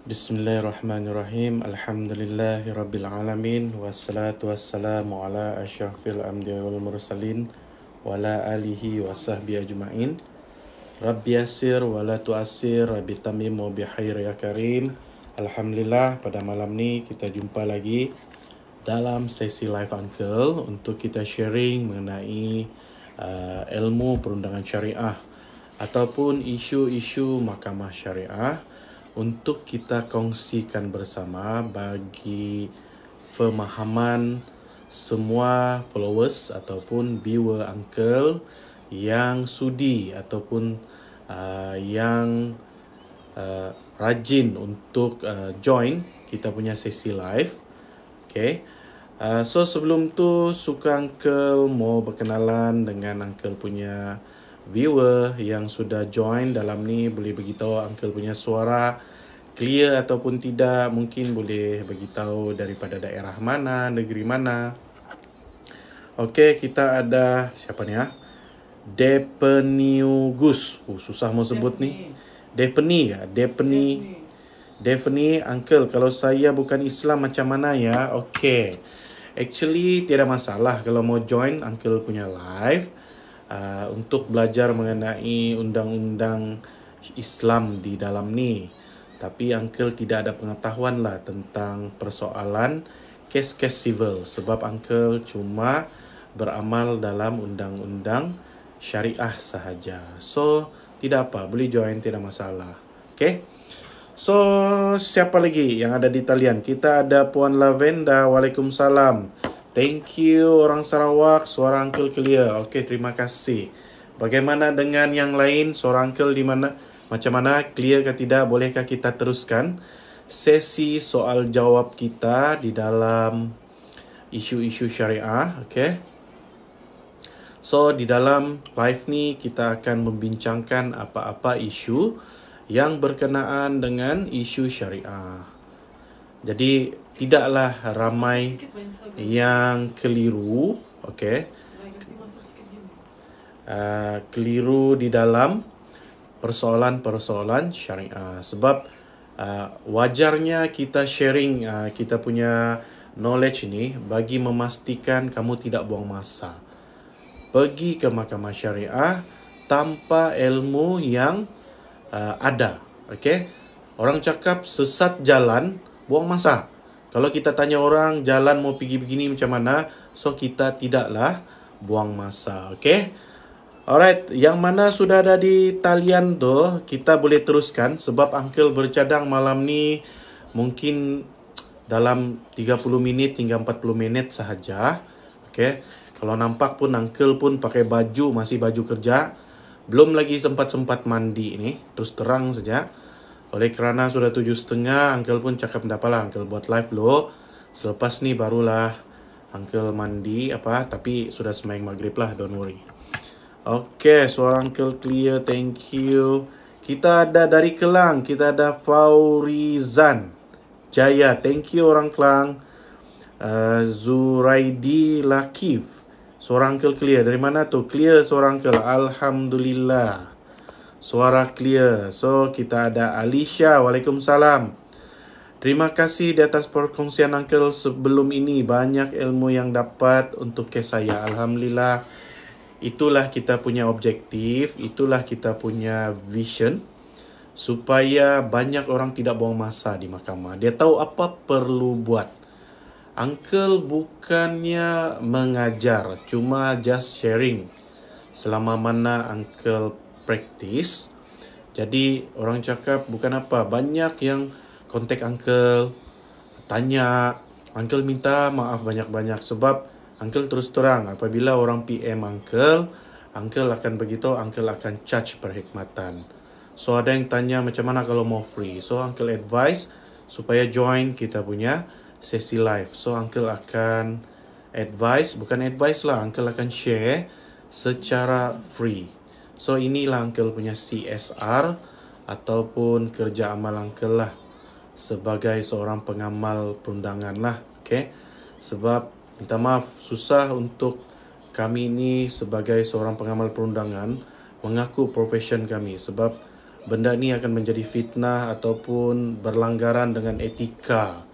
Bismillahirrahmanirrahim. Alhamdulillahirabbil wassalatu wassalamu ala asyrafil anbiya'i wal mursalin wa ala alihi wa sahbihi ajma'in. Rabbi yassir wa la tu'assir, Rabbi tamim wa bihair ya karim. Alhamdulillah, pada malam ni kita jumpa lagi dalam sesi live Uncle untuk kita sharing mengenai ilmu perundangan syariah ataupun isu-isu mahkamah syariah untuk kita kongsikan bersama bagi pemahaman semua followers ataupun viewer Uncle yang sudi ataupun yang rajin untuk join kita punya sesi live. Okay. So sebelum tu suka Uncle mau berkenalan dengan Uncle punya viewer yang sudah join dalam ni. Boleh beritahu Uncle punya suara clear ataupun tidak. Mungkin boleh beritahu daripada daerah mana, negeri mana. Okay, kita ada siapa ni ya? Depeniugus. Susah mau sebut ni. Depeni ya? Daphne, Uncle, kalau saya bukan Islam macam mana ya? Okay. Actually, tiada masalah kalau mau join Uncle punya live untuk belajar mengenai undang-undang Islam di dalam ni. Tapi Uncle tidak ada pengetahuan lah tentang persoalan kes-kes civil. Sebab Uncle cuma beramal dalam undang-undang syariah sahaja. So, tidak apa. Boleh join, tidak masalah. Okay? So, siapa lagi yang ada di talian? Kita ada Puan Lavenda. Waalaikumsalam. Thank you orang Sarawak. Suara Uncle clear. Okay, terima kasih. Bagaimana dengan yang lain? Suara Uncle di mana? Macam mana? Clear ke tidak? Bolehkah kita teruskan sesi soal jawab kita di dalam isu-isu syariah? Okay. So, di dalam live ni kita akan membincangkan apa-apa isu yang berkenaan dengan isu syariah. Jadi, tidaklah ramai yang keliru, okay, keliru di dalam persoalan-persoalan syariah. Sebab wajarnya kita sharing kita punya knowledge ni bagi memastikan kamu tidak buang masa. Pergi ke mahkamah syariah tanpa ilmu yang ada. Okay? Orang cakap sesat jalan, buang masa. Kalau kita tanya orang jalan mau pergi begini macam mana, so kita tidaklah buang masa. Okay? Alright, yang mana sudah ada di talian tu, kita boleh teruskan sebab Uncle bercadang malam ni mungkin dalam 30 minit hingga 40 minit sahaja. Okay? Kalau nampak pun Uncle pun pakai baju, masih baju kerja. Belum lagi sempat-sempat mandi ni, terus terang saja. Oleh kerana sudah 7.30, Uncle pun cakap tak apalah, Uncle buat live dulu. Selepas ni barulah Uncle mandi tapi sudah sembahyang maghrib lah, don't worry. Okay, suara Uncle clear, thank you. Kita ada dari Kelang, kita ada Faurizan Jaya, thank you orang Kelang. Zuraidi Lakif, suara Uncle clear. Dari mana tu? Clear suara Uncle. Alhamdulillah. Suara clear. So, kita ada Alicia. Waalaikumsalam. Terima kasih di atas perkongsian Uncle sebelum ini. Banyak ilmu yang dapat untuk kes saya. Alhamdulillah. Itulah kita punya objektif. Itulah kita punya vision. Supaya banyak orang tidak buang masa di mahkamah. Dia tahu apa perlu buat. Uncle bukannya mengajar, cuma just sharing selama mana Uncle practice. Jadi orang cakap bukan apa, banyak yang kontak Uncle, tanya, Uncle minta maaf banyak-banyak sebab Uncle terus terang apabila orang PM Uncle akan beritahu, Uncle akan charge perkhidmatan. So ada yang tanya macam mana kalau mau free. So Uncle advise supaya join kita punya sesi live. So Uncle akan advise, bukan advice lah, Uncle akan share secara free. So inilah Uncle punya CSR ataupun kerja amal Uncle lah sebagai seorang pengamal perundangan lah. Okay? Sebab minta maaf, susah untuk kami ni sebagai seorang pengamal perundangan mengaku profession kami. Sebab benda ni akan menjadi fitnah ataupun berlanggaran dengan etika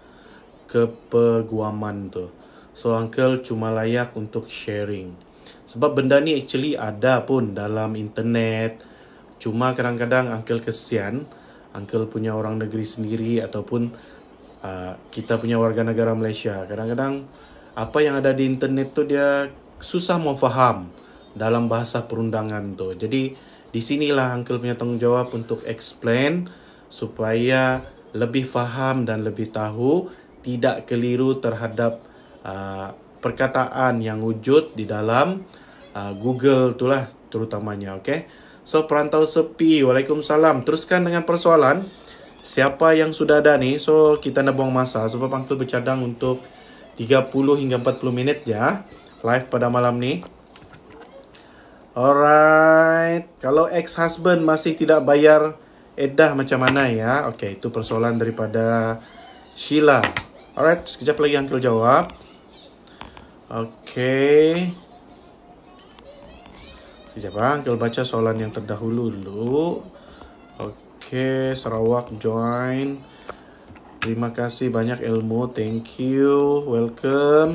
kepeguaman tu. So uncle cuma layak untuk sharing. Sebab benda ni actually ada pun dalam internet. Cuma kadang-kadang uncle kesian, uncle punya orang negeri sendiri ataupun kita punya warga negara Malaysia. Kadang-kadang apa yang ada di internet tu dia susah mau faham dalam bahasa perundangan tu. Jadi di sinilah uncle punya tanggungjawab untuk explain supaya lebih faham dan lebih tahu, tidak keliru terhadap perkataan yang wujud di dalam Google itulah terutamanya. Okay? So perantau sepi, waalaikumsalam. Teruskan dengan persoalan. Siapa yang sudah ada ni? So kita nak buang masa sebab uncle bercadang untuk 30 hingga 40 minit ya live pada malam ni. Alright, kalau ex-husband masih tidak bayar edah macam mana ya? Okay, itu persoalan daripada Sheila. Alright, sekejap lagi uncle jawab. Okay. Sekejap uncle baca soalan yang terdahulu dulu. Okay, Sarawak join. Terima kasih banyak ilmu, thank you, welcome.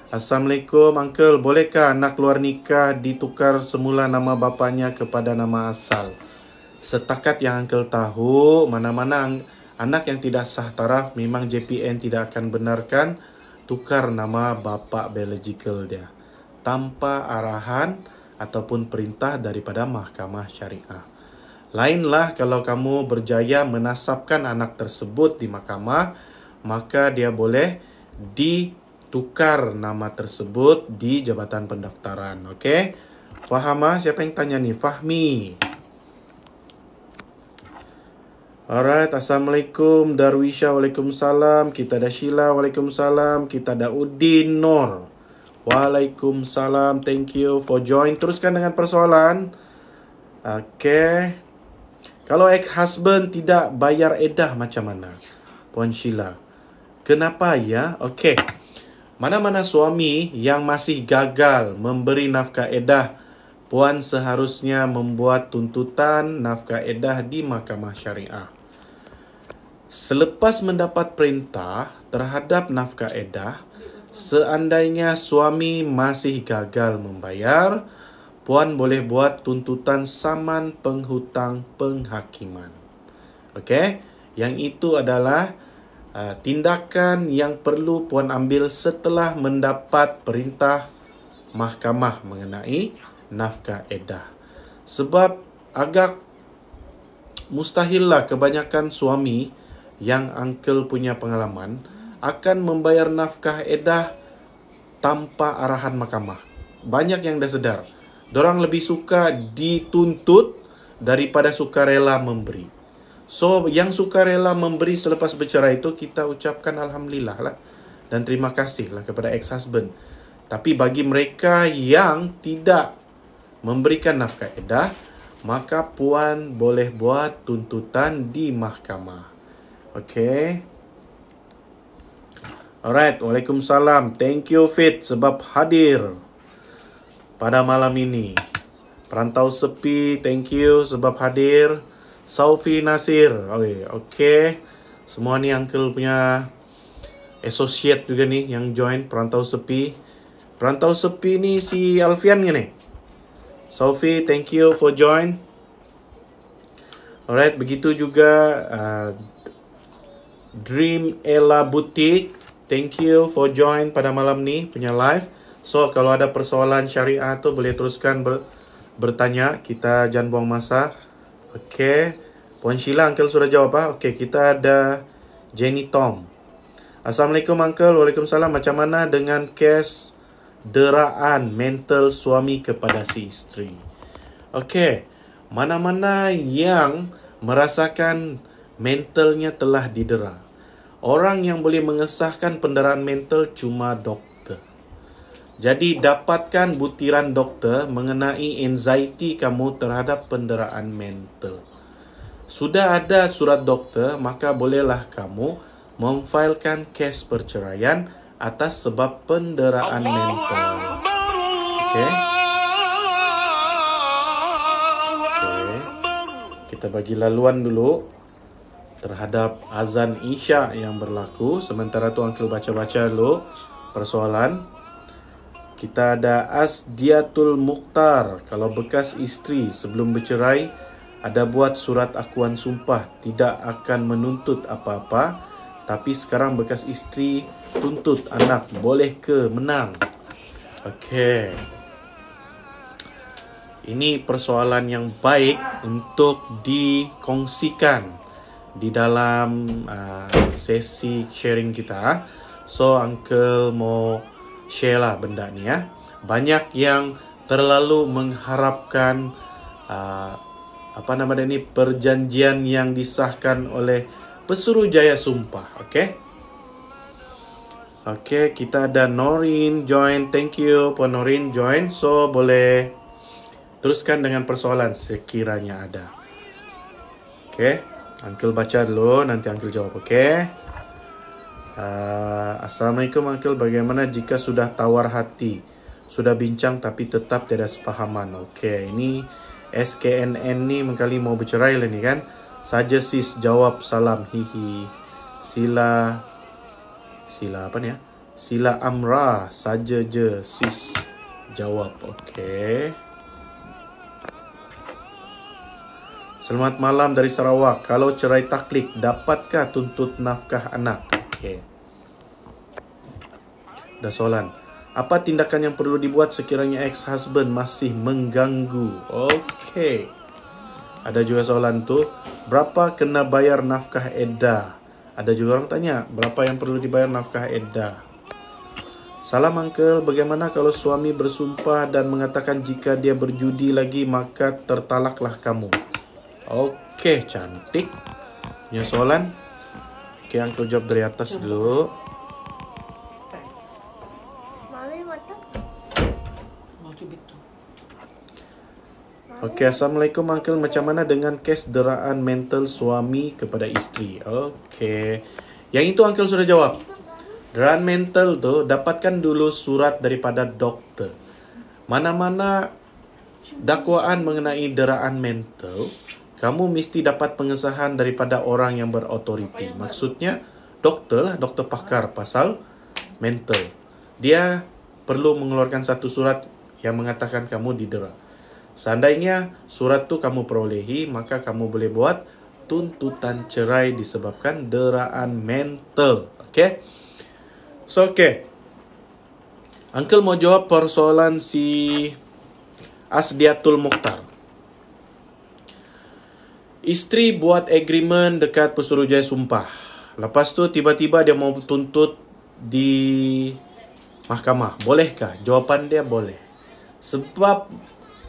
Assalamualaikum uncle, bolehkah anak luar nikah ditukar semula nama bapanya kepada nama asal? Setakat yang uncle tahu, mana-mana anak yang tidak sah taraf memang JPN tidak akan benarkan tukar nama bapa biological dia tanpa arahan ataupun perintah daripada mahkamah syariah. Lainlah kalau kamu berjaya menasabkan anak tersebut di mahkamah, maka dia boleh ditukar nama tersebut di jabatan pendaftaran. Okey? Faham ah? Siapa yang tanya ni? Fahmi. Alright, Assalamualaikum Darwisha, waalaikumsalam. Kita ada Sheila, waalaikumsalam. Kita ada Udin Nur, waalaikumsalam. Thank you for join. Teruskan dengan persoalan. Okay. Kalau ex-husband tidak bayar edah macam mana? Puan Sheila. Kenapa ya? Okay. Mana-mana suami yang masih gagal memberi nafkah edah, puan seharusnya membuat tuntutan nafkah edah di mahkamah syariah. Selepas mendapat perintah terhadap nafkah edah, seandainya suami masih gagal membayar, puan boleh buat tuntutan saman penghutang penghakiman. Okey, yang itu adalah tindakan yang perlu puan ambil setelah mendapat perintah mahkamah mengenai nafkah edah. Sebab agak mustahillah kebanyakan suami yang uncle punya pengalaman akan membayar nafkah edah tanpa arahan mahkamah. Banyak yang dah sedar. Dorang lebih suka dituntut daripada sukarela memberi. So, yang sukarela memberi selepas bercerai itu kita ucapkan Alhamdulillah lah. Dan terima kasih lah kepada ex-husband. Tapi bagi mereka yang tidak memberikan nafkah edah, maka puan boleh buat tuntutan di mahkamah. Okay. Alright, waalaikumsalam. Thank you Fit sebab hadir pada malam ini. Perantau sepi, thank you sebab hadir. Saufi Nasir. Okay. Semua ni uncle punya associate juga ni yang join perantau sepi. Perantau sepi ni si Alfian ni. Saufi, thank you for join. Alright, begitu juga Dream Ella Boutique, thank you for join pada malam ni punya live. So kalau ada persoalan syariah tu boleh teruskan bertanya, kita jangan buang masa. Okay, Puan Sheila, uncle sudah jawab Okay, kita ada Jenny Tom. Assalamualaikum uncle, waalaikumsalam. Macam mana dengan kes deraan mental suami kepada si isteri? Okay, mana-mana yang merasakan mentalnya telah didera, orang yang boleh mengesahkan penderaan mental cuma doktor. Jadi dapatkan butiran doktor mengenai anxiety kamu terhadap penderaan mental. Sudah ada surat doktor, maka bolehlah kamu memfailkan kes perceraian atas sebab penderaan mental. Okay. kita bagi laluan dulu terhadap azan Isya yang berlaku. Sementara tu Uncle baca-baca dulu persoalan. Kita ada Asdiatul Mukhtar. Kalau bekas isteri sebelum bercerai ada buat surat akuan sumpah tidak akan menuntut apa-apa, tapi sekarang bekas isteri tuntut anak, boleh ke menang? Okey. Ini persoalan yang baik untuk dikongsikan di dalam sesi sharing kita. So Uncle mau share lah benda ni ya. Banyak yang terlalu mengharapkan perjanjian yang disahkan oleh Pesuruhjaya Sumpah. Okey. Okey, kita ada Norin join. Thank you for Norin join. So boleh teruskan dengan persoalan sekiranya ada. Okey, Uncle baca dulu, nanti Uncle jawab. Okey. Assalamualaikum Uncle, bagaimana jika sudah tawar hati, sudah bincang tapi tetap tidak sepahaman? Okey, ini SKNN ni mengkali mau bercerai lah ni kan. Saja sis jawab salam, hihi. Sila apa ni ya? Sila Amra, saja je sis jawab. Okey. Selamat malam dari Sarawak. Kalau cerai taklik, dapatkah tuntut nafkah anak? Okey. Dah soalan. Apa tindakan yang perlu dibuat sekiranya ex-husband masih mengganggu? Okey. Ada juga soalan tu, berapa kena bayar nafkah eddah? Ada juga orang tanya, berapa yang perlu dibayar nafkah eddah? Salam Uncle, bagaimana kalau suami bersumpah dan mengatakan jika dia berjudi lagi maka tertalaklah kamu? Okey, cantik. Punya soalan? Okey, Uncle jawab dari atas dulu. Okey, Assalamualaikum Uncle. Macam mana dengan kes deraan mental suami kepada isteri? Okey. Yang itu Uncle sudah jawab. Deraan mental tu dapatkan dulu surat daripada doktor. Mana-mana dakwaan mengenai deraan mental, kamu mesti dapat pengesahan daripada orang yang berautoriti. Maksudnya doktor lah, doktor pakar pasal mental. Dia perlu mengeluarkan satu surat yang mengatakan kamu didera. Seandainya surat tu kamu perolehi, maka kamu boleh buat tuntutan cerai disebabkan deraan mental. Okey? So, okey. Uncle mau jawab persoalan si Asdiatul Mukhtar. Isteri buat agreement dekat Pesuruhjaya Sumpah. Lepas tu tiba-tiba dia mau tuntut di mahkamah. Bolehkah? Jawapan dia boleh. Sebab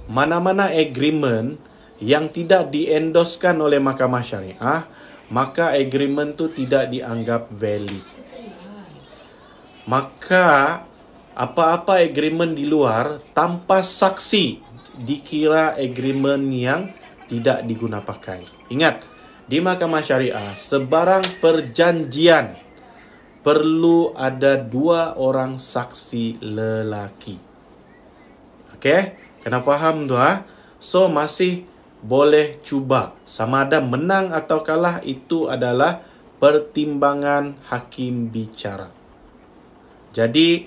mana-mana agreement yang tidak diendoskan oleh mahkamah syariah, maka agreement tu tidak dianggap valid. Maka apa-apa agreement di luar tanpa saksi dikira agreement yang tidak diguna pakai. Ingat, di mahkamah syariah sebarang perjanjian perlu ada 2 orang saksi lelaki. Okey? Kena faham tu ha? So masih boleh cuba. Sama ada menang atau kalah, itu adalah pertimbangan hakim bicara. Jadi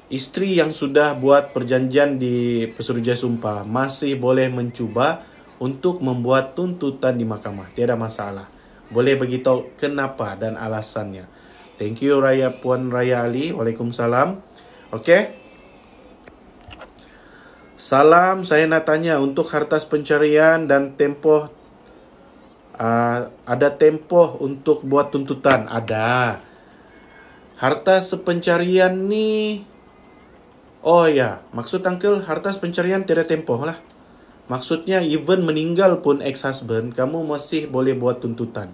isteri yang sudah buat perjanjian di Pesuruhjaya Sumpah masih boleh mencuba untuk membuat tuntutan di mahkamah. Tiada masalah. Boleh beritahu kenapa dan alasannya. Thank you Puan Raya Ali. Waalaikumsalam. Okey. Salam, saya nak tanya untuk hartas pencarian dan tempoh, ada tempoh untuk buat tuntutan? Ada. Hartas pencarian ni, oh ya, maksud Uncle hartas pencarian tiada tempoh lah. Maksudnya even meninggal pun ex-husband, kamu masih boleh buat tuntutan.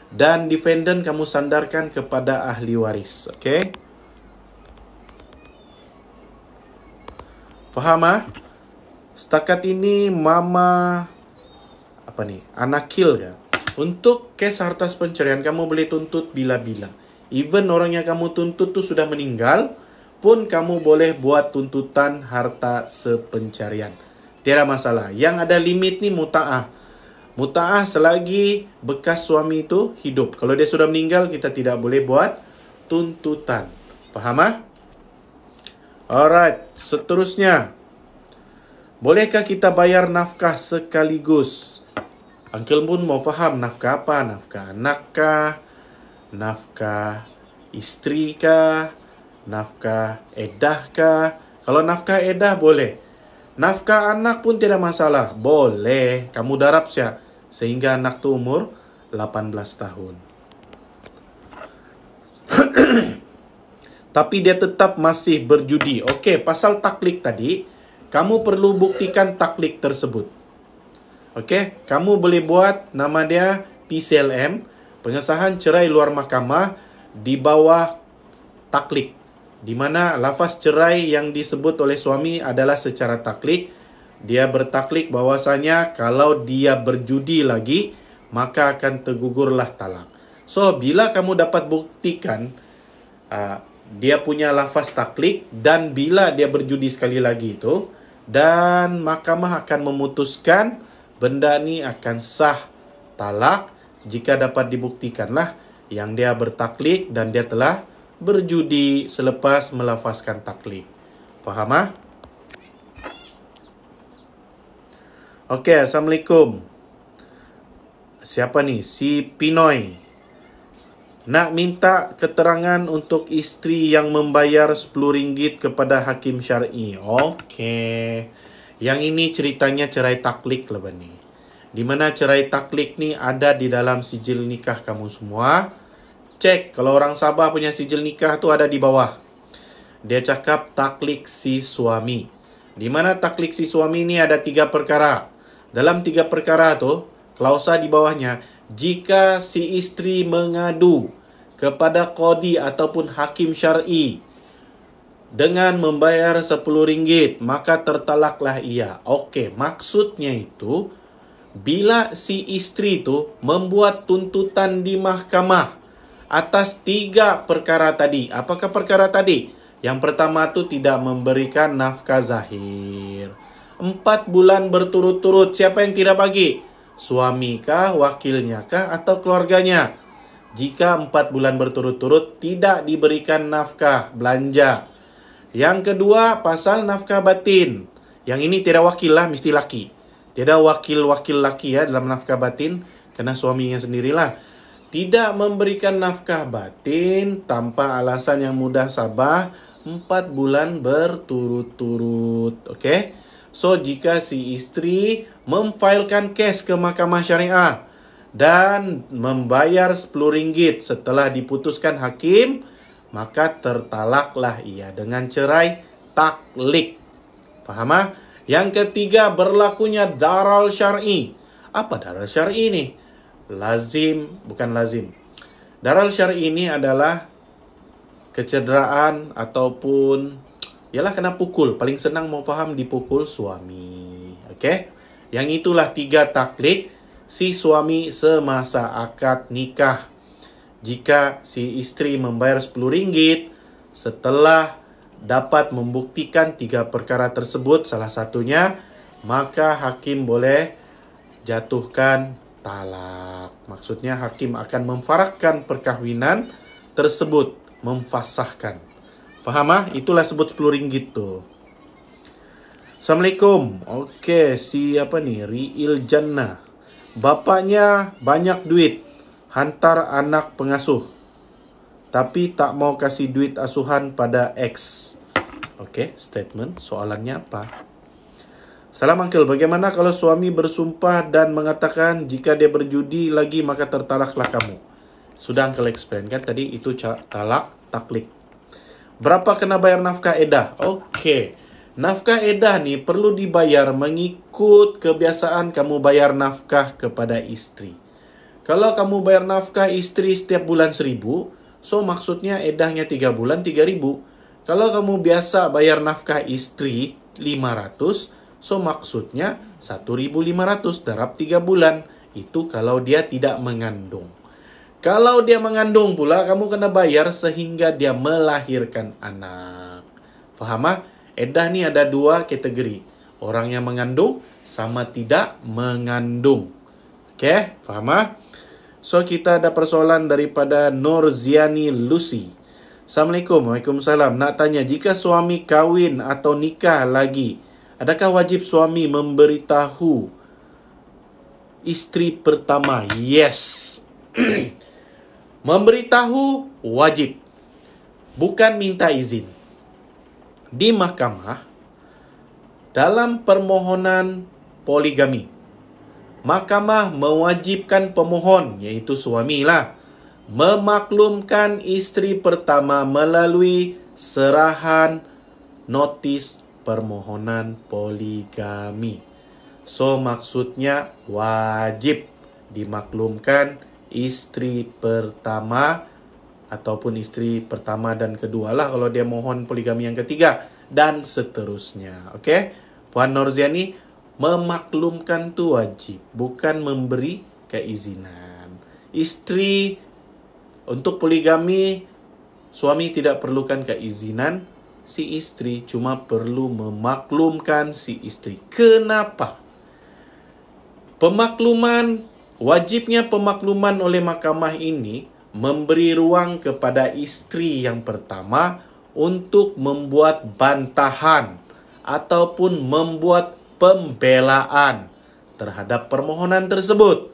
Dan defendant kamu sandarkan kepada ahli waris. Okay? Faham ah? Setakat ini Mama Anakil ya. Untuk kes hartas pencarian kamu boleh tuntut bila-bila. Even orang yang kamu tuntut tu sudah meninggal pun kamu boleh buat tuntutan harta sepencarian. Tiada masalah. Yang ada limit ni muta'ah. Muta'ah selagi bekas suami itu hidup. Kalau dia sudah meninggal, kita tidak boleh buat tuntutan. Faham ah? Alright, seterusnya. Bolehkah kita bayar nafkah sekaligus? Uncle pun mau faham nafkah apa? Nafkah anak kah? Nafkah istri kah? Nafkah edah kah? Kalau nafkah edah boleh. Nafkah anak pun tidak masalah. Boleh. Kamu darab siya. Sehingga anak tu umur 18 tahun. Tapi dia tetap masih berjudi. Okey, pasal taklik tadi, kamu perlu buktikan taklik tersebut. Okey, kamu boleh buat nama dia PCLM, pengesahan cerai luar mahkamah di bawah taklik. Di mana lafaz cerai yang disebut oleh suami adalah secara taklik. Dia bertaklik bahwasanya kalau dia berjudi lagi, maka akan tergugurlah talak. So, bila kamu dapat buktikan dia punya lafaz taklik dan bila dia berjudi sekali lagi itu, dan mahkamah akan memutuskan benda ni akan sah talak jika dapat dibuktikanlah yang dia bertaklik dan dia telah berjudi selepas melafazkan taklik. Faham ah? Okey, Assalamualaikum. Siapa ni? Si Pinoy. Nak minta keterangan untuk isteri yang membayar RM10 kepada hakim syar'i. Okey. Yang ini ceritanya cerai taklik lah ni. Di mana cerai taklik ni ada di dalam sijil nikah kamu semua. Cek kalau orang Sabah punya sijil nikah tu ada di bawah. Dia cakap taklik si suami. Di mana taklik si suami ni ada 3 perkara. Dalam 3 perkara tu, klausa di bawahnya, jika si isteri mengadu kepada qadi ataupun hakim syar'i dengan membayar RM10, maka tertalaklah ia. Okey, maksudnya itu, bila si isteri tu membuat tuntutan di mahkamah atas 3 perkara tadi. Apakah perkara tadi? Yang pertama tu tidak memberikan nafkah zahir. 4 bulan berturut-turut. Siapa yang tidak bagi? Suami kah, wakilnya kah, atau keluarganya? Jika 4 bulan berturut-turut tidak diberikan nafkah belanja. Yang kedua, pasal nafkah batin. Yang ini tidak wakil lah, mesti laki. Tidak wakil-wakil laki ya dalam nafkah batin, kena suaminya sendirilah. Tidak memberikan nafkah batin tanpa alasan yang mudah sabah 4 bulan berturut-turut. Okey? So, jika si isteri memfailkan kes ke mahkamah syariah dan membayar RM10 setelah diputuskan hakim, maka tertalaklah ia dengan cerai taklik. Faham ah? Yang ketiga, berlakunya daral syar'i. Apa daral syar'i ni? Lazim, bukan lazim. Daral syar'i ini adalah kecederaan ataupun ialah kena pukul. Paling senang mau faham dipukul suami. Okey? Yang itulah 3 taklik si suami semasa akad nikah. Jika si isteri membayar RM10 setelah dapat membuktikan 3 perkara tersebut salah satunya, maka hakim boleh jatuhkan talak. Maksudnya hakim akan memfarakkan perkahwinan tersebut, memfasahkan. Faham ah? Itulah sebut RM10 tu. Assalamualaikum. Okey, si apa ni? Riil Jannah. Bapaknya banyak duit, hantar anak pengasuh. Tapi tak mau kasih duit asuhan pada ex. Okey, statement. Soalannya apa? Salam uncle, bagaimana kalau suami bersumpah dan mengatakan jika dia berjudi lagi maka tertalaklah kamu? Sudah uncle explain kan tadi, itu talak taklik. Berapa kena bayar nafkah edah? Okey. Nafkah edah ni perlu dibayar mengikut kebiasaan kamu bayar nafkah kepada isteri. Kalau kamu bayar nafkah isteri setiap bulan RM1,000, so maksudnya edahnya 3 bulan RM3,000. Kalau kamu biasa bayar nafkah isteri RM500, so maksudnya RM1,500 darab 3 bulan. Itu kalau dia tidak mengandung. Kalau dia mengandung pula, kamu kena bayar sehingga dia melahirkan anak. Faham ah? Edah ni ada 2 kategori. Orang yang mengandung sama tidak mengandung. Okay, faham ah? So, kita ada persoalan daripada Nurziani Lucy. Assalamualaikum. Waalaikumsalam. Nak tanya, jika suami kahwin atau nikah lagi, adakah wajib suami memberitahu isteri pertama? Yes. Memberitahu wajib. Bukan minta izin. Di mahkamah, dalam permohonan poligami, mahkamah mewajibkan pemohon, iaitu suamilah, memaklumkan isteri pertama melalui serahan notis permohonan poligami. So, maksudnya wajib dimaklumkan isteri pertama ataupun isteri pertama dan kedua lah kalau dia mohon poligami yang ketiga dan seterusnya. Okey? Puan Nurziani, memaklumkan tu wajib, bukan memberi keizinan. Isteri untuk poligami, suami tidak perlukan keizinan si isteri, cuma perlu memaklumkan si isteri. Kenapa? Wajibnya pemakluman oleh mahkamah ini memberi ruang kepada isteri yang pertama untuk membuat bantahan ataupun membuat pembelaan terhadap permohonan tersebut.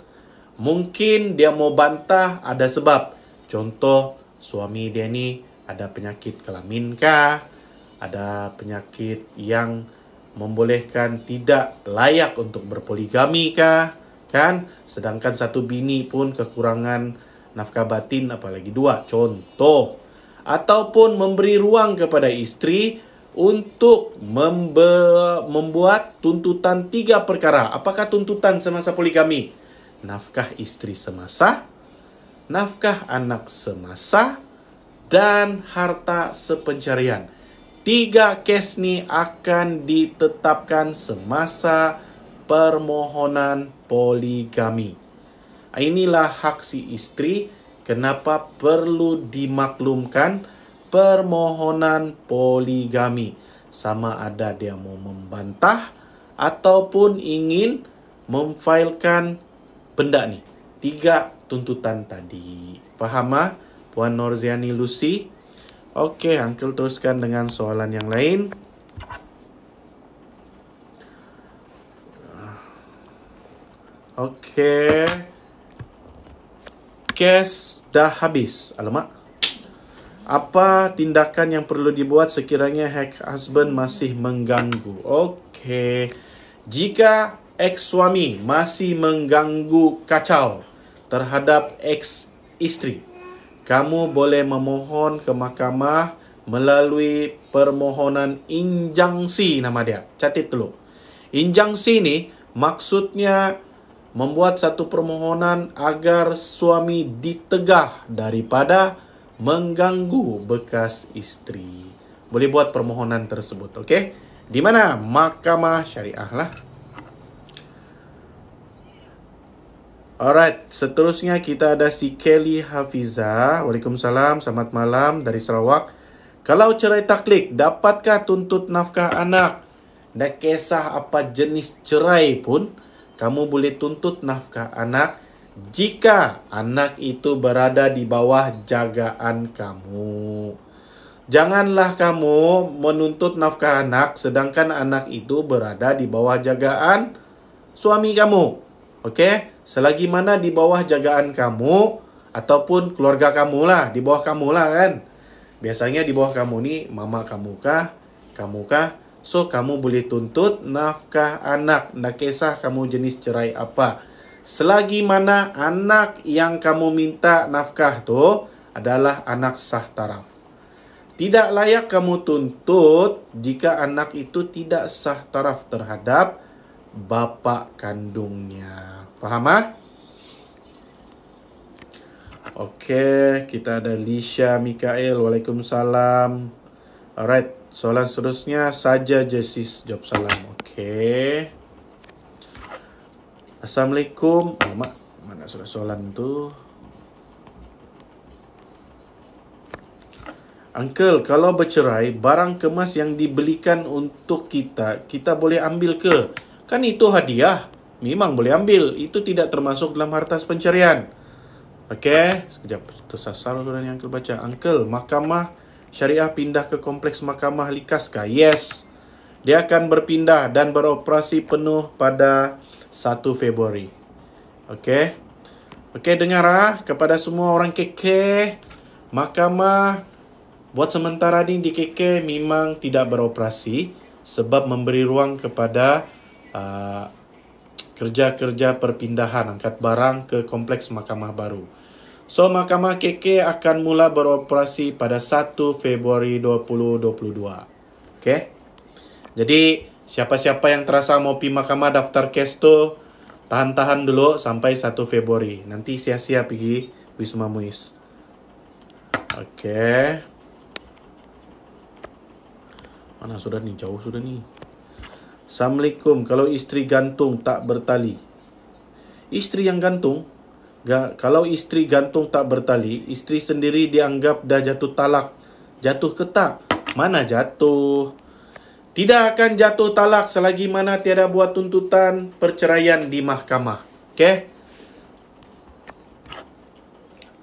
Mungkin dia mau bantah ada sebab. Contoh, suami dia ni ada penyakit kelamin kah? Ada penyakit yang membolehkan tidak layak untuk berpoligami kah? Kan? Sedangkan satu bini pun kekurangan nafkah batin, apalagi dua. Contoh. Ataupun memberi ruang kepada isteri untuk membuat tuntutan 3 perkara. Apakah tuntutan semasa poligami? Nafkah isteri semasa, nafkah anak semasa, dan harta sepencarian. 3 kes ni akan ditetapkan semasa permohonan poligami. Inilah hak si isteri, kenapa perlu dimaklumkan permohonan poligami. Sama ada dia mau membantah ataupun ingin memfailkan benda ni. 3 tuntutan tadi. Faham ah, Puan Nurziani Lucy? Okey, Uncle teruskan dengan soalan yang lain. Okey. Kes dah habis. Alamak. Apa tindakan yang perlu dibuat sekiranya ex-husband masih mengganggu? Okey. Jika ex-suami masih mengganggu kacau terhadap ex-isteri, kamu boleh memohon ke mahkamah melalui permohonan injangsi, nama dia. Catat dulu. Injangsi ni maksudnya membuat satu permohonan agar suami ditegah daripada mengganggu bekas isteri. Boleh buat permohonan tersebut, okey? Di mana? Mahkamah Syariah lah. Alright, seterusnya kita ada si Kelly Hafiza. Waalaikumsalam, selamat malam dari Sarawak. Kalau cerai taklik, dapatkah tuntut nafkah anak? Tak kisah apa jenis cerai pun, kamu boleh tuntut nafkah anak jika anak itu berada di bawah jagaan kamu. Janganlah kamu menuntut nafkah anak sedangkan anak itu berada di bawah jagaan suami kamu. Okey? Selagi mana di bawah jagaan kamu ataupun keluarga kamu lah, di bawah kamu lah kan. Biasanya di bawah kamu ni mama kamu kah, kamu kah? So, kamu boleh tuntut nafkah anak. Tak kisah kamu jenis cerai apa. Selagi mana anak yang kamu minta nafkah tu adalah anak sah taraf. Tidak layak kamu tuntut jika anak itu tidak sah taraf terhadap bapa kandungnya. Faham ah? Okey, kita ada Lisha Mikael. Waalaikumsalam. Alright, soalan seterusnya saja Jessis jawab salam. Okey. Assalamualaikum. Alamak, mana sudah soalan tu? Uncle, kalau bercerai, barang kemas yang dibelikan untuk kita boleh ambil ke? Kan itu hadiah. memang boleh ambil. Itu tidak termasuk dalam harta pencerian. Okey, sekejap tersasar sudah yang Uncle baca. Uncle, mahkamah syariah pindah ke kompleks mahkamah Likas kah? Yes. Dia akan berpindah dan beroperasi penuh pada 1 Februari. Okey. Okey, dengar kepada semua orang KK, mahkamah buat sementara ni di KK memang tidak beroperasi sebab memberi ruang kepada kerja-kerja perpindahan angkat barang ke kompleks mahkamah baru. So, mahkamah KK akan mula beroperasi pada 1 Februari 2022. Okey? Jadi, siapa-siapa yang terasa mau pergi mahkamah daftar kes tu, tahan-tahan dulu sampai 1 Februari. Nanti sia-sia pergi Wisma Muiz. Okey. Mana sudah ni? Jauh sudah ni. Assalamualaikum. Kalau isteri gantung tak bertali. Isteri yang gantung, kalau isteri gantung tak bertali, isteri sendiri dianggap dah jatuh talak. Jatuh ke tak? Mana jatuh? Tidak akan jatuh talak selagi mana tiada buat tuntutan perceraian di mahkamah. Okey?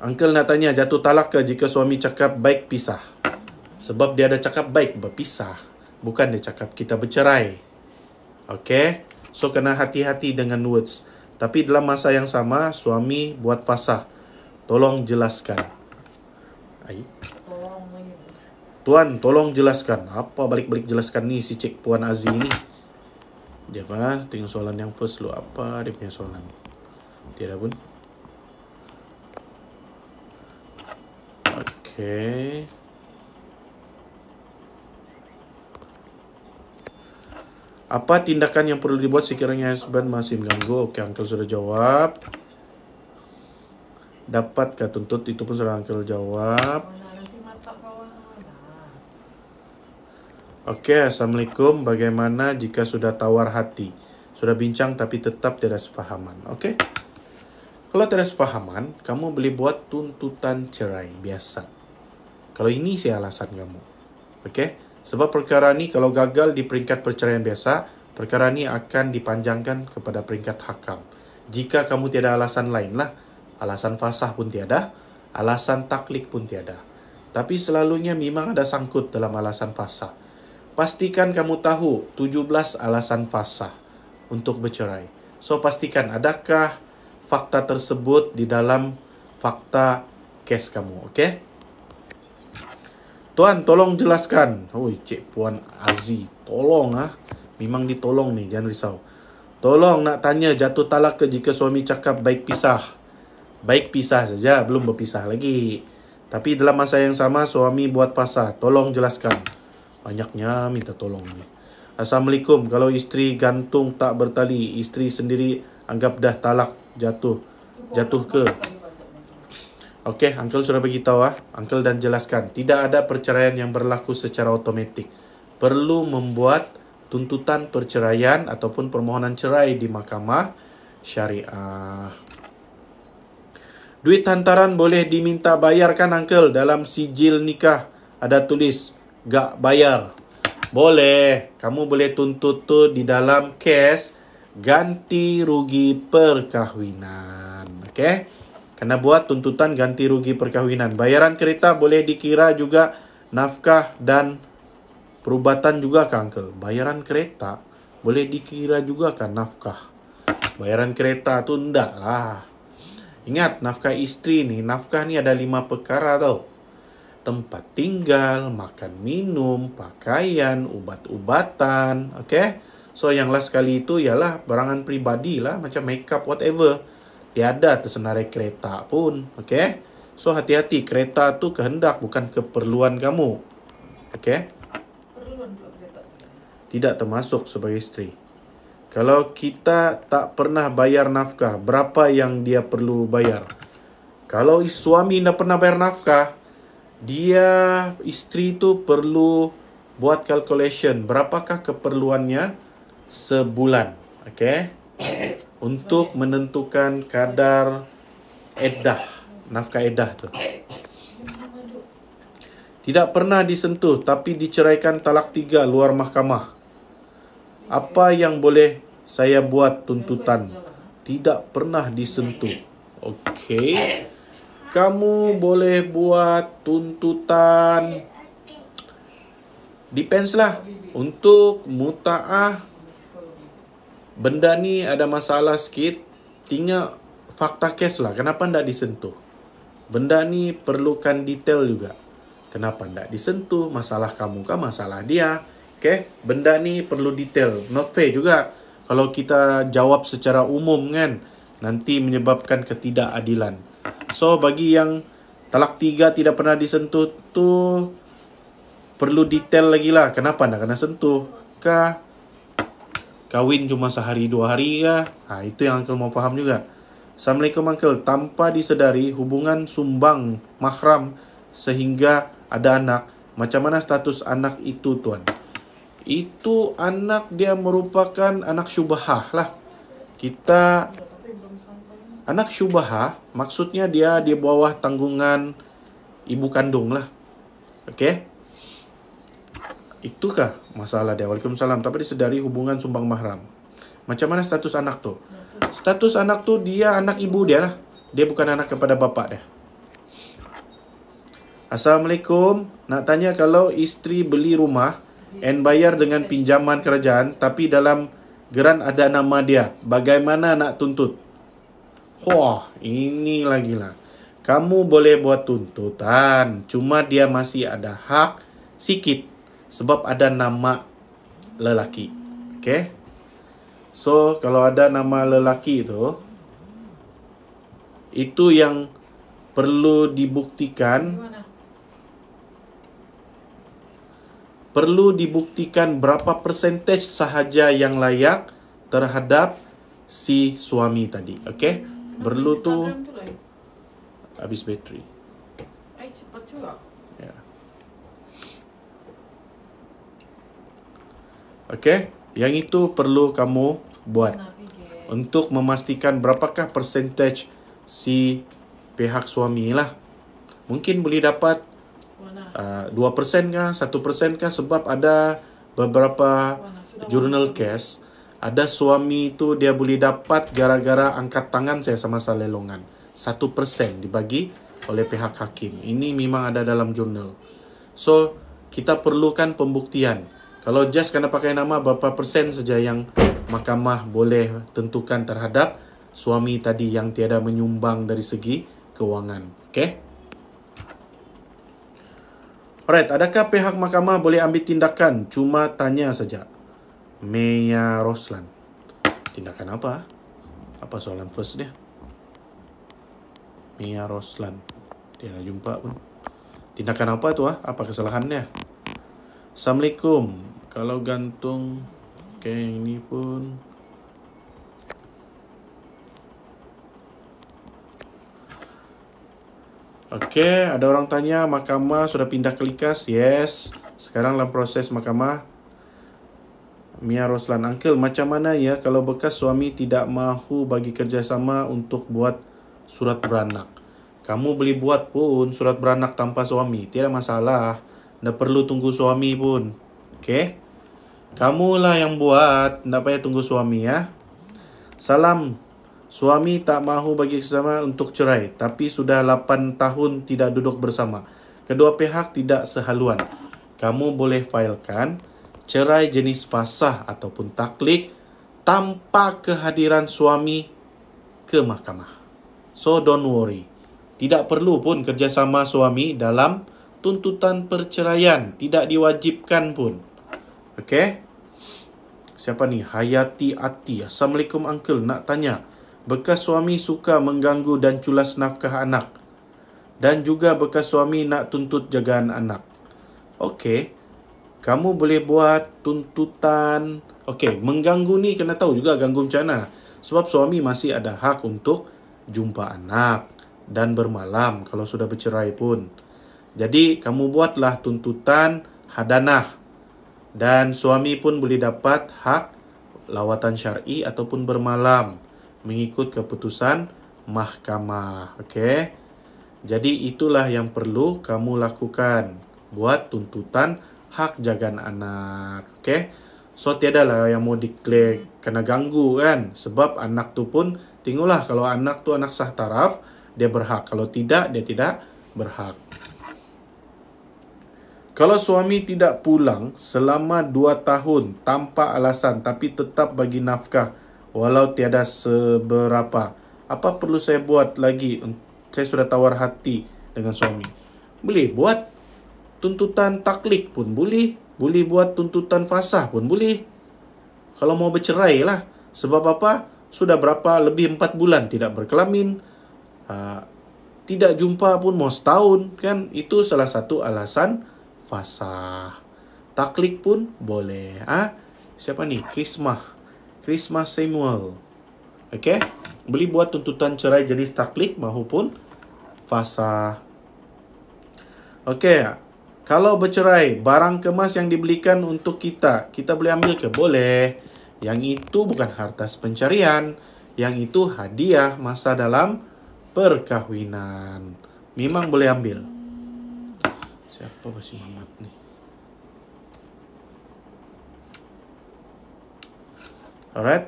Uncle nak tanya, jatuh talak ke jika suami cakap baik pisah? Sebab dia ada cakap baik berpisah. Bukan dia cakap kita bercerai. Okey? So, kena hati-hati dengan words. Tapi dalam masa yang sama, suami buat fasah. Tolong jelaskan. Tuan, tolong jelaskan. Apa balik-balik jelaskan ni si Cik Puan Aziz ni? Dia apa? Tengok soalan yang first lu. Apa dia punya soalan? Tiada pun. Okey. Apa tindakan yang perlu dibuat sekiranya husband masih mengganggu? Okey, Uncle sudah jawab. Dapatkah tuntut? Itu pun sudah Uncle jawab. Okey, Assalamualaikum. Bagaimana jika sudah tawar hati? Sudah bincang tapi tetap tidak sepahaman. Okey? Kalau tidak sepahaman, kamu boleh buat tuntutan cerai biasa. Kalau ini sih alasan kamu. Okey? Sebab perkara ni kalau gagal di peringkat perceraian biasa, perkara ni akan dipanjangkan kepada peringkat hakam. Jika kamu tiada alasan lain lah, alasan fasah pun tiada, alasan taklik pun tiada. Tapi selalunya memang ada sangkut dalam alasan fasah. Pastikan kamu tahu 17 alasan fasah untuk bercerai. So, pastikan adakah fakta tersebut di dalam fakta kes kamu. Okey? Tuan, tolong jelaskan. Oi, Cik Puan Aziz. Tolong Memang ditolong ni, jangan risau. Tolong nak tanya, jatuh talak ke jika suami cakap baik pisah? Baik pisah saja, belum berpisah lagi. Tapi dalam masa yang sama, suami buat fasah. Tolong jelaskan. Banyaknya minta tolong ni. Assalamualaikum. Kalau isteri gantung tak bertali, isteri sendiri anggap dah talak, jatuh ke? Okey, Uncle sudah beritahu Uncle dan jelaskan. Tidak ada perceraian yang berlaku secara automatik. Perlu membuat tuntutan perceraian ataupun permohonan cerai di mahkamah syariah. Duit hantaran boleh diminta bayar kan Uncle? Dalam sijil nikah ada tulis gak bayar. Boleh. Kamu boleh tuntut tu di dalam kes ganti rugi perkahwinan. Okey? Kena buat tuntutan ganti rugi perkahwinan. Bayaran kereta boleh dikira juga nafkah dan perubatan juga kan, Uncle? Bayaran kereta boleh dikira juga kan nafkah? Bayaran kereta tu enggak lah. Ingat, nafkah isteri ni, nafkah ni ada 5 perkara tau. Tempat tinggal, makan minum, pakaian, ubat-ubatan. Okay? So, yang last kali itu ialah barangan peribadi lah. Macam makeup, whatever. Tiada tersenarai kereta pun. Okay? So, hati-hati. Kereta tu kehendak, bukan keperluan kamu. Okay? Tidak termasuk sebagai isteri. Kalau kita tak pernah bayar nafkah, berapa yang dia perlu bayar? Kalau suami tak pernah bayar nafkah, isteri tu perlu buat calculation. Berapakah keperluannya sebulan? Okay? Untuk menentukan kadar edah, nafkah edah tu. Tidak pernah disentuh tapi diceraikan talak 3 luar mahkamah. Apa yang boleh saya buat tuntutan. Tidak pernah disentuh. Okey. Kamu boleh buat tuntutan. Depends lah. Untuk muta'ah, benda ni ada masalah sikit. Tinggal fakta kes lah. Kenapa tidak disentuh? Benda ni perlukan detail juga. Kenapa tidak disentuh? Masalah kamu kah? Masalah dia? Okay? Benda ni perlu detail. Not fair juga kalau kita jawab secara umum kan. Nanti menyebabkan ketidakadilan. So, bagi yang talak 3 tidak pernah disentuh tu, perlu detail lagi lah. Kenapa nak kena sentuh? Kah kahwin cuma sehari 2 hari kah? Itu yang Uncle mau faham juga. Assalamualaikum Uncle. Tanpa disedari hubungan sumbang mahram sehingga ada anak. Macam mana status anak itu tuan? Itu anak dia merupakan anak syubhah lah. Anak syubhah maksudnya dia di bawah tanggungan ibu kandung lah. Okey? Itukah masalah dia? Waalaikumsalam. Tapi disedari hubungan sumbang mahram. Macam mana status anak tu? Status anak tu dia anak ibu dia lah. Dia bukan anak kepada bapa dia. Assalamualaikum. Nak tanya kalau isteri beli rumah and bayar dengan pinjaman kerajaan tapi dalam geran ada nama dia, bagaimana nak tuntut? Wah, ini lagi lah. Kamu boleh buat tuntutan, cuma dia masih ada hak sikit sebab ada nama lelaki. Okay? So, kalau ada nama lelaki itu yang perlu dibuktikan. Perlu dibuktikan berapa persentage sahaja yang layak terhadap si suami tadi. Okay? Perlu tu habis bateri. Cepat juga. Ya. Okay? Yang itu perlu kamu buat untuk memastikan berapakah percentage si pihak suami lah. Mungkin boleh dapat 2% kah, 1% kah, sebab ada beberapa jurnal case, ada suami tu dia boleh dapat gara-gara angkat tangan saya sama salelongan. 1% dibagi oleh pihak hakim. Ini memang ada dalam jurnal. So, kita perlukan pembuktian. Kalau just kena pakai nama, berapa persen saja yang mahkamah boleh tentukan terhadap suami tadi yang tiada menyumbang dari segi kewangan. Okay? Alright, adakah pihak mahkamah boleh ambil tindakan? Cuma tanya saja. Mia Roslan. Tindakan apa? Apa soalan first dia? Mia Roslan. Dia dah jumpa pun. Tindakan apa tu? Apa kesalahannya? Assalamualaikum. Kalau gantung, okay, yang ini pun. Okey, ada orang tanya mahkamah sudah pindah ke Likas. Yes. Sekarang dalam proses mahkamah. Mia Roslan, Uncle, macam mana ya kalau bekas suami tidak mahu bagi kerjasama untuk buat surat beranak? Kamu boleh buat pun surat beranak tanpa suami. Tiada masalah. Tak perlu tunggu suami pun. Okey? Kamulah yang buat. Tak payah tunggu suami ya. Salam. Suami tak mahu bagi kerjasama untuk cerai, tapi sudah 8 tahun tidak duduk bersama. Kedua pihak tidak sehaluan. Kamu boleh filekan cerai jenis fasah ataupun taklik tanpa kehadiran suami ke mahkamah. So don't worry. Tidak perlu pun kerjasama suami dalam tuntutan perceraian. Tidak diwajibkan pun. Okey? Siapa ni? Hayati Ati. Assalamualaikum Uncle. Nak tanya. Bekas suami suka mengganggu dan culas nafkah anak. Dan juga bekas suami nak tuntut jagaan anak. Okey. Kamu boleh buat tuntutan. Okey, mengganggu ni kena tahu juga ganggu macam mana. Sebab suami masih ada hak untuk jumpa anak dan bermalam kalau sudah bercerai pun. Jadi, kamu buatlah tuntutan hadanah. Dan suami pun boleh dapat hak lawatan syar'i ataupun bermalam mengikut keputusan mahkamah. Okey. Jadi itulah yang perlu kamu lakukan buat tuntutan hak jagaan anak. Okey. So tiada lah yang mau declare kena ganggu kan. Sebab anak tu pun, tengoklah kalau anak tu anak sah taraf, dia berhak. Kalau tidak, dia tidak berhak. Kalau suami tidak pulang selama 2 tahun tanpa alasan tapi tetap bagi nafkah walau tiada seberapa, apa perlu saya buat lagi? Saya sudah tawar hati dengan suami. Boleh buat tuntutan taklik pun boleh. Boleh buat tuntutan fasah pun boleh. Kalau mau bercerai lah. Sebab apa? Sudah berapa? Lebih 4 bulan tidak berkelamin. Tidak jumpa pun mau setahun. Kan? Itu salah satu alasan fasah. Taklik pun boleh. Siapa ni? Krismah Samuel. Okay? Boleh buat tuntutan cerai jenis taklik maupun fasah. Okay. Kalau bercerai, barang kemas yang dibelikan untuk kita boleh ambil ke? Boleh. Yang itu bukan harta pencarian. Yang itu hadiah masa dalam perkahwinan. Memang boleh ambil. Siapa si Muhammad ni? Alright.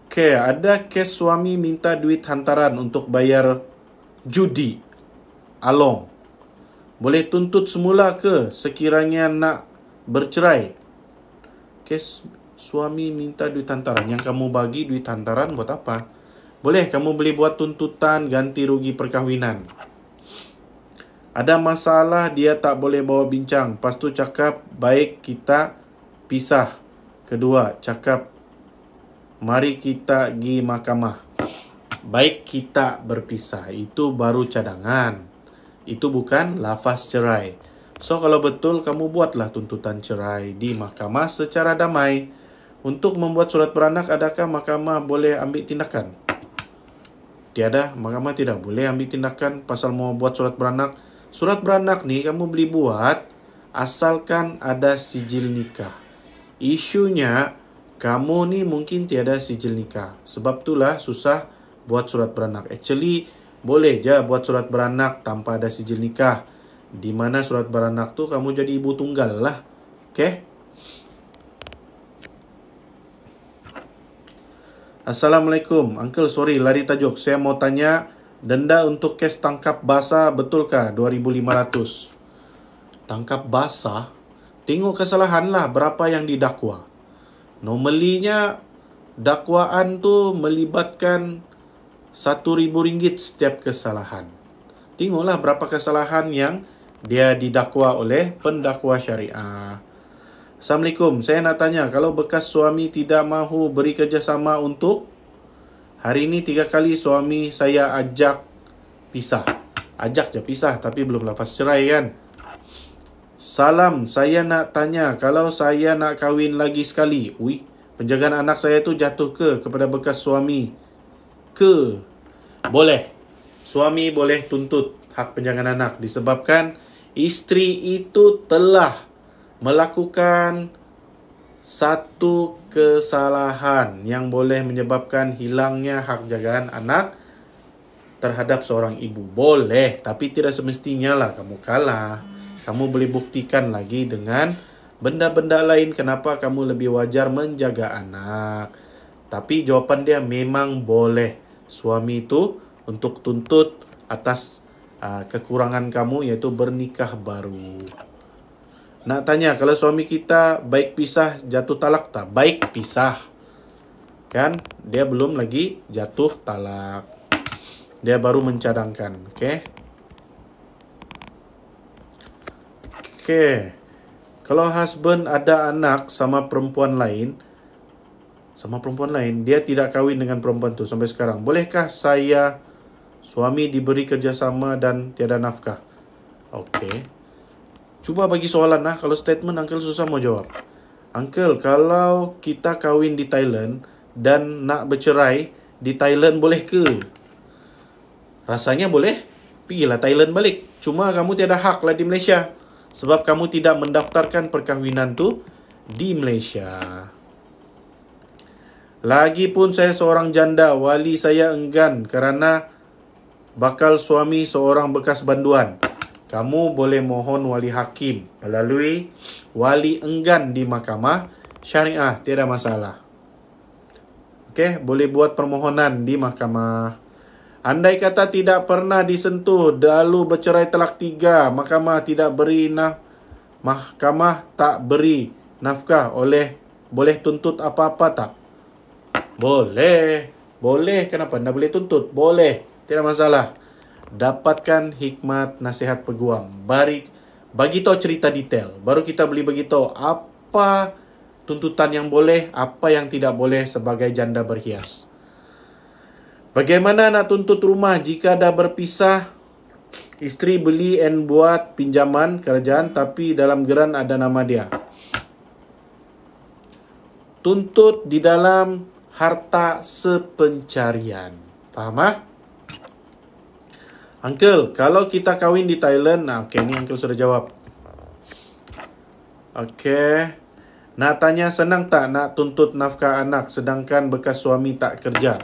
Okay, ada kes suami minta duit hantaran untuk bayar judi along. Boleh tuntut semula ke sekiranya nak bercerai? Kes suami minta duit hantaran. Yang kamu bagi duit hantaran buat apa? Boleh, kamu boleh buat tuntutan ganti rugi perkahwinan. Ada masalah, dia tak boleh bawa bincang. Lepas tu cakap, baik kita pisah. Kedua, cakap, mari kita pergi mahkamah. Baik kita berpisah. Itu baru cadangan. Itu bukan lafaz cerai. So, kalau betul, kamu buatlah tuntutan cerai di mahkamah secara damai. Untuk membuat surat beranak, adakah mahkamah boleh ambil tindakan? Tiada, mahkamah tidak boleh ambil tindakan pasal mau buat surat beranak. Surat beranak ni kamu boleh buat asalkan ada sijil nikah. Isunya, kamu ni mungkin tiada sijil nikah. Sebab itulah susah buat surat beranak. Actually, boleh je buat surat beranak tanpa ada sijil nikah. Di mana surat beranak tu kamu jadi ibu tunggal lah. Okay? Assalamualaikum. Uncle, sorry lari tajuk. Saya mau tanya, denda untuk kes tangkap basah betulkah 2,500? Tangkap basah? Tengok kesalahan lah berapa yang didakwa. Normalinya dakwaan tu melibatkan RM1,000 setiap kesalahan. Tengoklah berapa kesalahan yang dia didakwa oleh pendakwa syariah. Assalamualaikum, saya nak tanya, kalau bekas suami tidak mahu beri kerjasama untuk hari ini 3 kali suami saya ajak pisah. Ajak je pisah tapi belum lafaz cerai kan. Salam, saya nak tanya, kalau saya nak kahwin lagi sekali, penjagaan anak saya tu jatuh kepada bekas suami ke? Boleh. Suami boleh tuntut hak penjagaan anak disebabkan isteri itu telah melakukan satu kesalahan yang boleh menyebabkan hilangnya hak jagaan anak terhadap seorang ibu. Boleh, tapi tidak semestinya lah kamu kalah. Kamu boleh buktikan lagi dengan benda-benda lain kenapa kamu lebih wajar menjaga anak. Tapi jawapan dia memang boleh suami itu untuk tuntut atas kekurangan kamu, iaitu bernikah baru. Nak tanya, kalau suami kita baik pisah jatuh talak tak? Baik pisah. Kan? Dia belum lagi jatuh talak. Dia baru mencadangkan. Okay? Okay. Kalau husband ada anak sama perempuan lain, dia tidak kahwin dengan perempuan tu sampai sekarang. Bolehkah suami diberi kerjasama dan tiada nafkah? Okay. Cuba bagi soalan lah. Kalau statement, Uncle susah mau jawab. Uncle, kalau kita kahwin di Thailand dan nak bercerai di Thailand boleh ke? Rasanya boleh. Pergilah Thailand balik. Cuma kamu tiada hak lah di Malaysia. Sebab kamu tidak mendaftarkan perkahwinan tu di Malaysia. Lagipun saya seorang janda. Wali saya enggan kerana bakal suami seorang bekas banduan. kamu boleh mohon wali hakim melalui wali enggan di mahkamah syariah, tiada masalah. Okey, boleh buat permohonan di mahkamah. Andai kata tidak pernah disentuh, lalu bercerai talak 3, mahkamah tak beri nafkah, boleh tuntut apa-apa tak? Boleh. Boleh, kenapa? Anda boleh tuntut? Boleh, tidak masalah. Dapatkan hikmat nasihat peguam. Bagi tahu cerita detail. Baru kita boleh bagi tahu apa tuntutan yang boleh, apa yang tidak boleh sebagai janda berhias. Bagaimana nak tuntut rumah jika dah berpisah? Isteri beli and buat pinjaman kerajaan tapi dalam geran ada nama dia. Tuntut di dalam harta sepencarian. Faham ah? Uncle, kalau kita kahwin di Thailand, okey, ni Uncle sudah jawab. Okey. Nak tanya, senang tak nak tuntut nafkah anak sedangkan bekas suami tak kerja?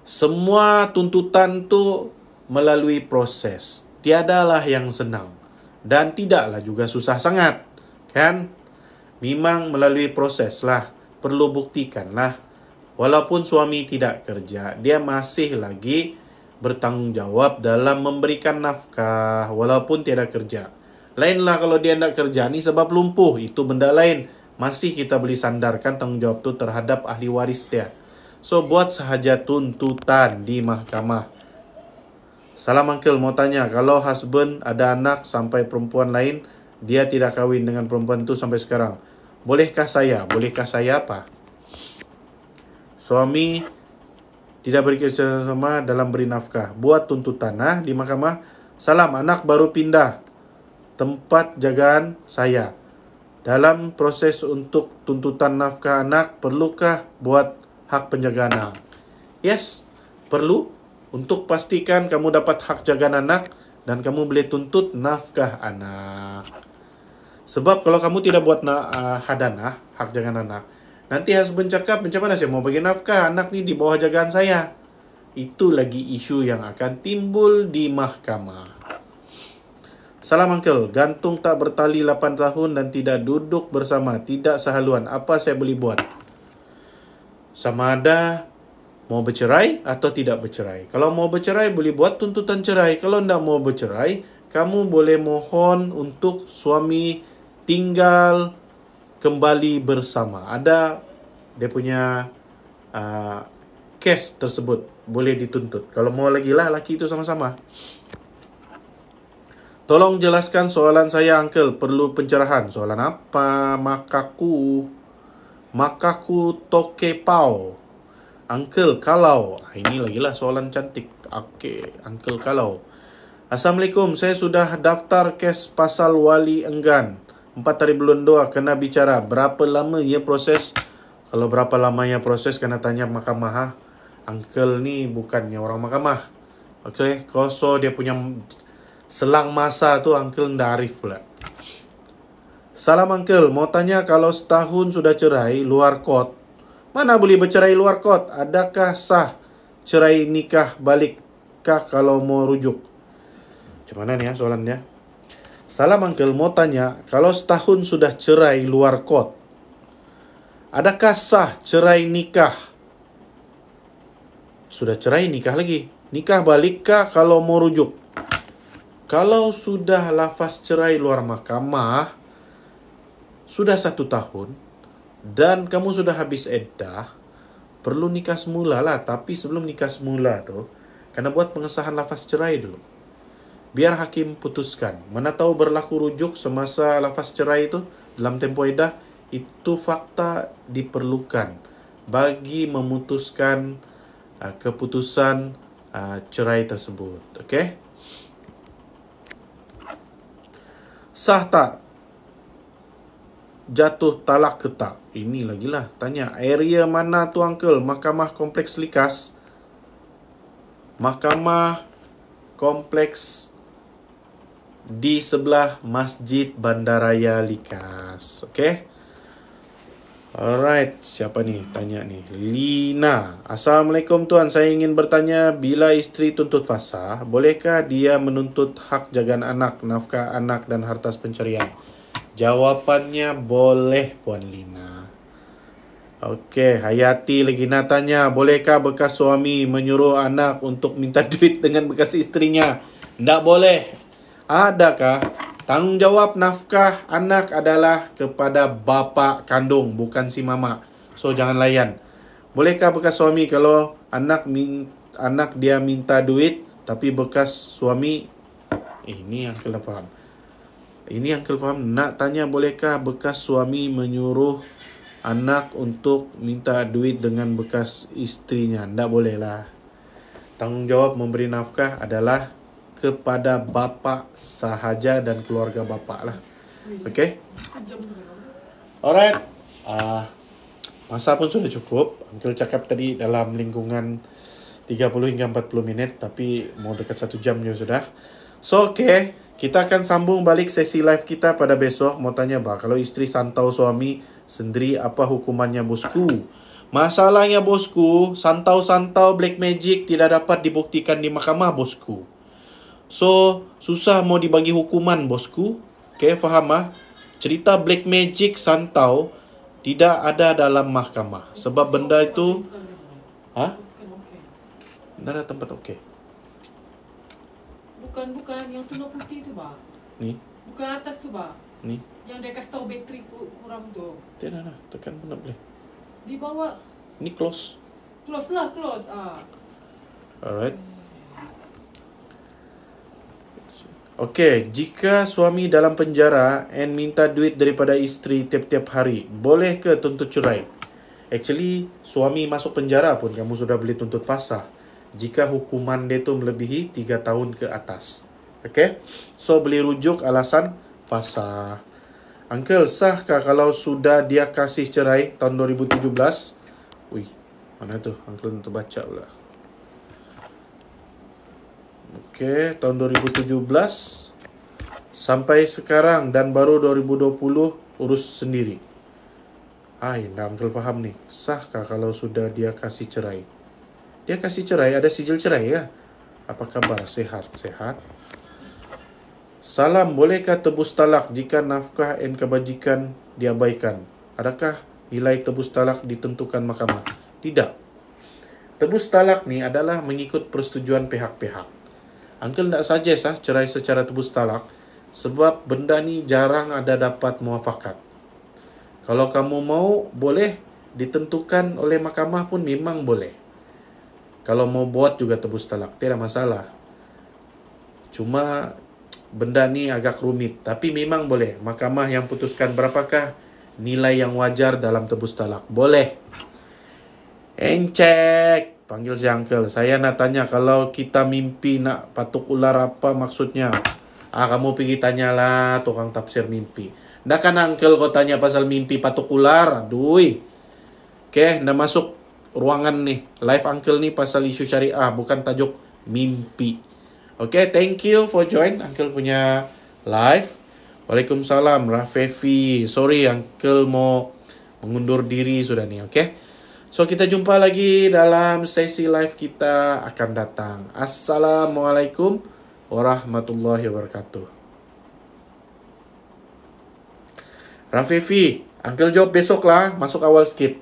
Semua tuntutan tu melalui proses. Tiadalah yang senang. Dan tidaklah juga susah sangat. Kan? Memang melalui proses lah. Perlu buktikan lah. Walaupun suami tidak kerja, dia masih lagi bertanggungjawab dalam memberikan nafkah walaupun tiada kerja. Lainlah kalau dia tidak kerja ni sebab lumpuh, itu benda lain. Masih kita boleh sandarkan tanggungjawab tu terhadap ahli waris dia. So buat sahaja tuntutan di mahkamah. Salam Uncle, mau tanya, kalau husband ada anak sampai perempuan lain, dia tidak kahwin dengan perempuan tu sampai sekarang, bolehkah saya apa? Suami tidak bekerjasama dalam beri nafkah. Buat tuntutan di mahkamah. Salam, anak baru pindah tempat jagaan saya. Dalam proses untuk tuntutan nafkah anak, perlukah buat hak penjagaan anak? Yes, perlu. Untuk pastikan kamu dapat hak jagaan anak dan kamu boleh tuntut nafkah anak. Sebab kalau kamu tidak buat hadanah, hak jagaan anak, nanti husband cakap, macam mana saya mau bagi nafkah? Anak ni di bawah jagaan saya. Itu lagi isu yang akan timbul di mahkamah. Salam Uncle, gantung tak bertali 8 tahun dan tidak duduk bersama, tidak sehaluan. Apa saya boleh buat? Sama ada mau bercerai atau tidak bercerai. Kalau mau bercerai, boleh buat tuntutan cerai. Kalau tidak mau bercerai, kamu boleh mohon untuk suami tinggal kembali bersama. Ada dia punya kes tersebut, boleh dituntut. Kalau mau lagi lah, laki itu sama-sama. Tolong jelaskan soalan saya Uncle, perlu pencerahan. Soalan apa? Makaku toke pau. Uncle kalau, ini lagi lah soalan cantik. Okey, Uncle kalau. Assalamualaikum, saya sudah daftar kes pasal wali enggan. 4 hari bulan 2 kena bicara. Berapa lama ya proses? Kalau berapa lamanya proses kena tanya mahkamah. Uncle ni bukannya orang mahkamah. Okey, so dia punya selang masa tu Uncle ndak arif pula. Salam Uncle, mau tanya kalau setahun sudah cerai luar kod, mana boleh bercerai luar kod? Adakah sah cerai nikah balikkah kalau mau rujuk? Macam mana ni soalannya? Salam Uncle, mau tanya kalau setahun sudah cerai luar kod, adakah sah cerai nikah? Sudah cerai nikah lagi. Nikah balikkah kalau mau rujuk? Kalau sudah lafaz cerai luar mahkamah, sudah 1 tahun, dan kamu sudah habis iddah, perlu nikah semula lah. Tapi sebelum nikah semula tu, kena buat pengesahan lafaz cerai dulu. Biar hakim putuskan. Mana tahu berlaku rujuk semasa lafaz cerai itu, dalam tempoh iddah, itu fakta diperlukan bagi memutuskan keputusan cerai tersebut. Okey? Sah tak jatuh talak ke tak? Ini lagi lah tanya. Area mana tu Uncle? Mahkamah Kompleks Likas. Mahkamah Kompleks di sebelah Masjid Bandaraya Likas. Okey? Alright, siapa nih tanya nih? Lina. Assalamualaikum tuan, saya ingin bertanya, bila isteri tuntut fasah, bolehkah dia menuntut hak jagaan anak, nafkah anak dan harta pencarian? Jawapannya boleh, Puan Lina. Okey, Hayati lagi nak tanya, bolehkah bekas suami menyuruh anak untuk minta duit dengan bekas isterinya? Tak boleh. Adakah tanggungjawab nafkah anak adalah kepada bapa kandung, bukan si mama. So jangan layan. Bolehkah bekas suami kalau anak dia minta duit tapi bekas suami ini yang kena faham. Ini yang kena faham. Nak tanya bolehkah bekas suami menyuruh anak untuk minta duit dengan bekas istrinya? Tak boleh lah. Tanggungjawab memberi nafkah adalah kepada bapa sahaja dan keluarga bapa lah. Okay? Alright. Masa pun sudah cukup. Uncle cakap tadi dalam lingkungan 30 hingga 40 minit. Tapi mau dekat 1 jam juga sudah. So, okay. Kita akan sambung balik sesi live kita pada besok. Mau tanya bah, kalau isteri santau suami sendiri, apa hukumannya bosku? Masalahnya bosku, santau-santau black magic tidak dapat dibuktikan di mahkamah bosku. So, susah mau dibagi hukuman bosku. Okay, faham ah? Cerita black magic santau tidak ada dalam mahkamah. Sebab benda itu... Ha? Tidak ada tempat okey. Bukan yang tuna putih tu bah. Ni? Bukan atas tu bah. Ni? Yang dia kasih tahu bateri kurang tu. Tidak lah, tekan pun tak boleh. Di bawah. Ni close. Close lah, close. Alright. Okey, jika suami dalam penjara and minta duit daripada isteri tiap-tiap hari, boleh ke tuntut cerai? Actually, suami masuk penjara pun kamu sudah boleh tuntut fasah jika hukuman dia tu melebihi 3 tahun ke atas. Okey? So, boleh rujuk alasan fasah. Uncle, sahkah kalau sudah dia kasih cerai tahun 2017? Ui, mana tu? Uncle nak baca pula. Okey, tahun 2017 sampai sekarang dan baru 2020 urus sendiri. Dah Uncle faham ni. Sahkah kalau sudah dia kasih cerai? Dia kasih cerai, ada sijil cerai ya? Apa kabar? Sehat? Sehat. Salam, bolehkah tebus talak jika nafkah dan kebajikan diabaikan? Adakah nilai tebus talak ditentukan mahkamah? Tidak. Tebus talak ni adalah mengikut persetujuan pihak-pihak. Uncle tak suggest cerai secara tebus talak sebab benda ni jarang ada dapat muafakat. Kalau kamu mau, boleh ditentukan oleh mahkamah pun memang boleh. Kalau mau buat juga tebus talak, tidak masalah. Cuma benda ni agak rumit, tapi memang boleh. Mahkamah yang putuskan berapakah nilai yang wajar dalam tebus talak. Boleh. Encek. Panggil si Uncle. Saya nak tanya, kalau kita mimpi nak patuk ular, apa maksudnya? Kamu pergi tanyalah tukang tafsir mimpi. Dah kan Uncle kau tanya pasal mimpi patuk ular? Aduh. Okay, dah masuk ruangan ni. Live Uncle ni pasal isu syariah, bukan tajuk mimpi. Okay, thank you for join Uncle punya live. Waalaikumsalam, Rafefi. Sorry, Uncle mau mengundur diri sudah ni, okay? So, kita jumpa lagi dalam sesi live kita akan datang. Assalamualaikum warahmatullahi wabarakatuh. Rafefi, Uncle jawab besok lah. Masuk awal sikit.